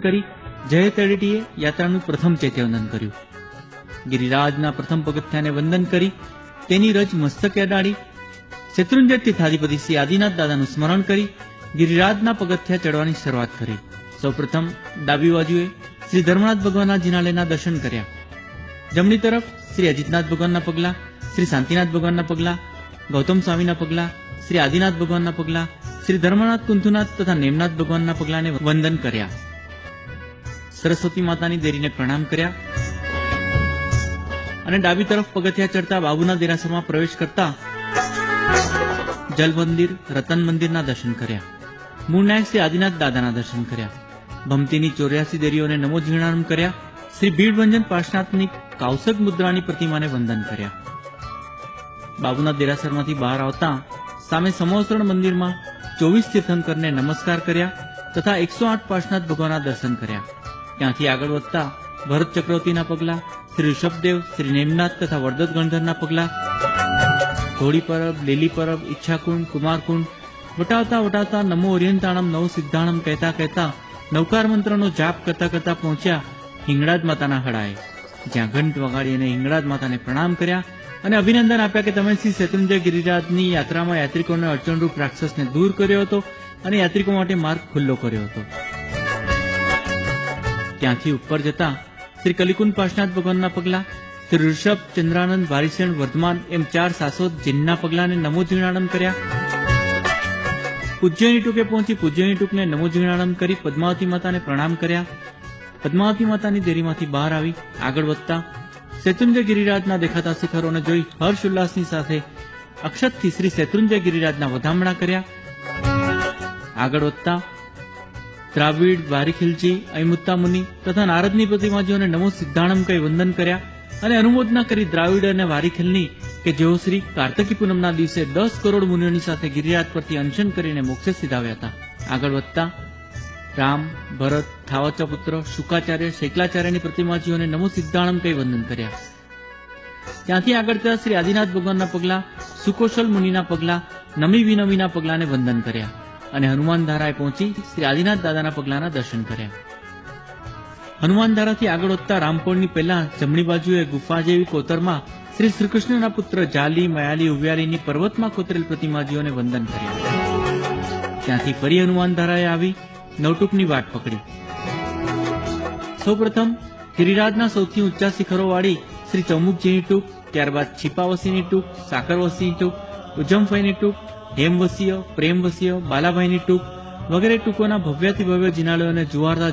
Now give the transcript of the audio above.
કરી જય તળેટીએ યાત્રાનું પ્રથમ ચૈત્યવંદન કર્યું. ગિરિરાજના પ્રથમ પગથિયાને વંદન કરી તેની રજ મસ્તકે અડાડી શેત્રુંજય તીર્થાધિપતિ શ્રી આદિનાથ દાદાનું સ્મરણ કરી ગિરિરાજના પગથિયા ચડવાની શરૂઆત કરી. સૌપ્રથમ ડાબી બાજુએ શ્રી ધર્મનાથ ભગવાનના જિનાલયના દર્શન કર્યા. જમણી તરફ શ્રી અજીતનાથ ભગવાનના પગલા, શ્રી શાંતિનાથ ભગવાનના પગલા, ગૌતમ સ્વામીના પગલા, શ્રી આદિનાથ ભગવાનના પગલા, શ્રી ધર્મનાથ કુંથુનાથ તથા નેમનાથ ભગવાનના પગલાને વંદન કર્યા. સરસ્વતી માતાની દેરીને પ્રણામ કર્યા અને ડાબી તરફ પગથિયા ચડતા બાબુના દેરાસરમાં પ્રવેશ કરતા જલ મંદિર, રતન મંદિરના દર્શન કર્યા. મૂળ નાયક શ્રી આદિનાથ દાદાના દર્શન કર્યા. ભમતીની 84 દેરીઓને નમો જીર્ણાનમ કર્યા. શ્રી ભીડભંજન પાર્શ્વનાથની કાઉસક મુદ્રાની પ્રતિમાને વંદન કર્યા. બાબુના દેરાસરમાંથી બહાર આવતા સામે સમોસરણ મંદિરમાં 24 તીર્થંકરને નમસ્કાર કર્યા તથા 108 પાર્શ્વનાથ ભગવાનના દર્શન કર્યા. ત્યાંથી આગળ વધતા ભરત ચક્રવર્તીના પગલા, શ્રી ઋષભદેવ, શ્રી નેમનાથ તથા વરદત ગણધરના પગલા, ઘોડી પરબ, લીલી પરબ, ઈચ્છાકુંડ, કુમારકુંડ વટાવતા વટાવતા નમો ઓરિયંતાણમ નવ સિદ્ધાણમ કહેતા કહેતા નવકાર મંત્રનો જાપ કરતા કરતા પહોંચ્યા હિંગળાજ માતાના હડાએ, જ્યાં ઘંટ વગાડી અને હિંગળાજ માતાને પ્રણામ કર્યા અને અભિનંદન આપ્યા કે તમે શ્રી શેત્રુંજય ગિરિરાજની યાત્રામાં યાત્રિકોને અડચણરૂપ રાક્ષસને દૂર કર્યો હતો અને યાત્રિકો માટે માર્ગ ખુલ્લો કર્યો હતો. ત્યાંથી ઉપર જતા શ્રી કલિકુંડ પાર્શ્વનાથ ભગવાનના પગલા, શ્રી ઋષભ, ચંદ્રાનંદ, વારિસેણ, વર્ધમાન એમ 4 શાશ્વત જીનના પગલાને નમો જીર્ણાનમ કર્યા. પૂજ્યની ટૂંકે પહોંચી પૂજ્યની ટૂંકને નમો જીર્ણાનમ કરી પદ્માવતી માતાને પ્રણામ કર્યા. પદ્માવતી માતાની દેરીમાંથી બહાર આવી આગળ વધતા શેત્રુંજય ગિરિરાજના દેખાતા શિખરોને જોઈ હર્ષ ઉલ્લાસની સાથે અક્ષતથી શ્રી શેત્રુંજય ગિરિરાજના વધામણા કર્યા. આગળ વધતા દ્રાવિડ, વારીખિલજી, અયમુત્તા મુનિ તથા નારદની પ્રતિમાજીઓને નમો સિદ્ધાણમ કહી વંદન કર્યા અને અનુમોદના કરી દ્રાવિડ અને વારીખિલની કે જેઓ શ્રી કાર્તકી પૂનમના દિવસે 10 કરોડ મુનિઓની સાથે ગિરિરાજ પરથી અનશન કરીને મોક્ષે સીધાવ્યા હતા. આગળ વધતા રામ, ભરત, થાવચા પુત્ર, શુકાચાર્ય, શૈકલાચાર્યની પ્રતિમાજીઓને નમો સિદ્ધાણમ કહી વંદન કર્યા. ત્યાંથી આગળ ત્યાં શ્રી આદિનાથ ભગવાનના પગલા, સુકોશલ મુનિના પગલા, નમી વિનમીના પગલાને વંદન કર્યા અને હનુમાન ધારાએ પહોંચી શ્રી આદિનાથ દાદાના પગલાના દર્શન કર્યા. હનુમાન ધારાથી આગળ વધતા રામપોળની પહેલા જમણી બાજુએ ગુફા જેવી કોતરમાં શ્રી શ્રીકૃષ્ણના પુત્ર જાલી, મયાલી, ઉવ્યાલીની પર્વતમાં કોતરેલ પ્રતિમાજીઓને વંદન કર્યા. ત્યાંથી ફરી હનુમાન ધારાએ આવી નવટુકની વાટ પકડી. સૌપ્રથમ ગિરિરાજના સૌથી ઊંચા શિખરો વાળી શ્રી ચૌમુખજીની ટૂંક, ત્યારબાદ છીપાવસીની ટૂંક, સાકરવસીની ટૂંક, ઉજ્જમફઈની ટૂંક, હેમવસીય, પ્રેમવસીય, બાલાભાઈની ટૂંક વગેરે ટૂંકોના ભવ્યાથી ભવ્ય જિનાલયોને જુહારતા